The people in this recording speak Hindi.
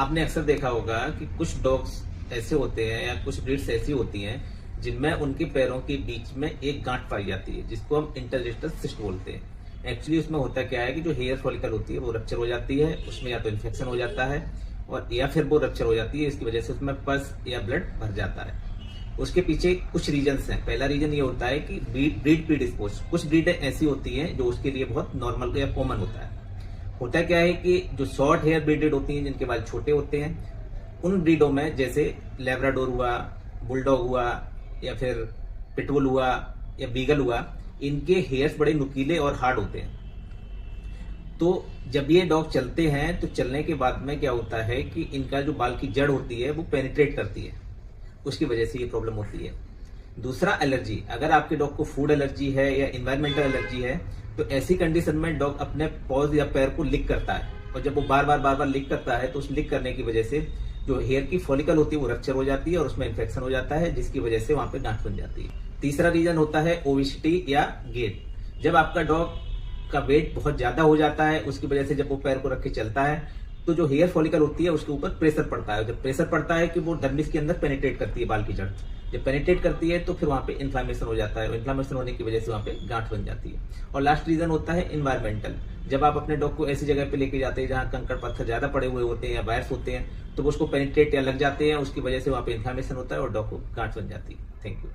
आपने अक्सर देखा होगा कि कुछ डॉग्स ऐसे होते हैं या कुछ ब्रीड्स ऐसी होती हैं जिनमें उनके पैरों के बीच में एक गांठ पाई जाती है, जिसको हम इंटरस्टिशियल सिस्ट बोलते हैं। एक्चुअली उसमें होता क्या है कि जो हेयर फॉलिकल होती है वो रप्चर हो जाती है, उसमें या तो इन्फेक्शन हो जाता है और या फिर वो रप्चर हो जाती है, इसकी वजह से उसमें पस या ब्लड भर जाता है। उसके पीछे कुछ रीजंस हैं। पहला रीजन ये होता है कि ब्रीड प्रीडिस्पोज, कुछ ब्रीडें ऐसी होती हैं जो उसके लिए बहुत नॉर्मल या कॉमन होता है। होता क्या है कि जो शॉर्ट हेयर ब्रीडेड होती हैं, जिनके बाल छोटे होते हैं, उन ब्रीडों में जैसे लैब्राडोर हुआ, बुलडॉग हुआ या फिर पिटबुल हुआ या बीगल हुआ, इनके हेयर्स बड़े नुकीले और हार्ड होते हैं। तो जब ये डॉग चलते हैं तो चलने के बाद में क्या होता है कि इनका जो बाल की जड़ होती है वो पेनिट्रेट करती है, उसकी वजह से ये प्रॉब्लम होती है। दूसरा, एलर्जी। अगर आपके डॉग को फूड एलर्जी है या इन्वायरमेंटल एलर्जी है तो ऐसी कंडीशन में डॉग अपने पॉज या पैर को लिक करता है, और जब वो बार बार लिक करता है तो उस लिक करने की वजह से जो हेयर की फॉलिकल होती है वो रप्चर हो जाती है और उसमें इन्फेक्शन हो जाता है, जिसकी वजह से वहां पे गांठ बन जाती है। तीसरा रीजन होता है ओबेसिटी या गेट। जब आपका डॉग का वेट बहुत ज्यादा हो जाता है, उसकी वजह से जब वो पैर को रख के चलता है तो जो हेयर फॉलिकल होती है उसके ऊपर प्रेशर पड़ता है। जब प्रेशर पड़ता है कि वो डर्मिस के अंदर पेनिट्रेट करती है बाल की जड़, जब पेनिट्रेट करती है तो फिर वहां पे इन्फ्लामेशन हो जाता है, इन्फ्लामेशन होने की वजह से वहां पे गांठ बन जाती है। और लास्ट रीजन होता है इन्वायरमेंटल। जब आप अपने डॉग को ऐसी जगह पे लेके जाते हैं जहां कंकड़ पत्थर ज्यादा पड़े हुए होते हैं या वायर्स होते हैं, तो वो उसको पेनिट्रेट या लग जाते हैं, उसकी वजह से वहां पे इन्फ्लामेशन होता है और डॉग को गांठ बन जाती है। Thank you.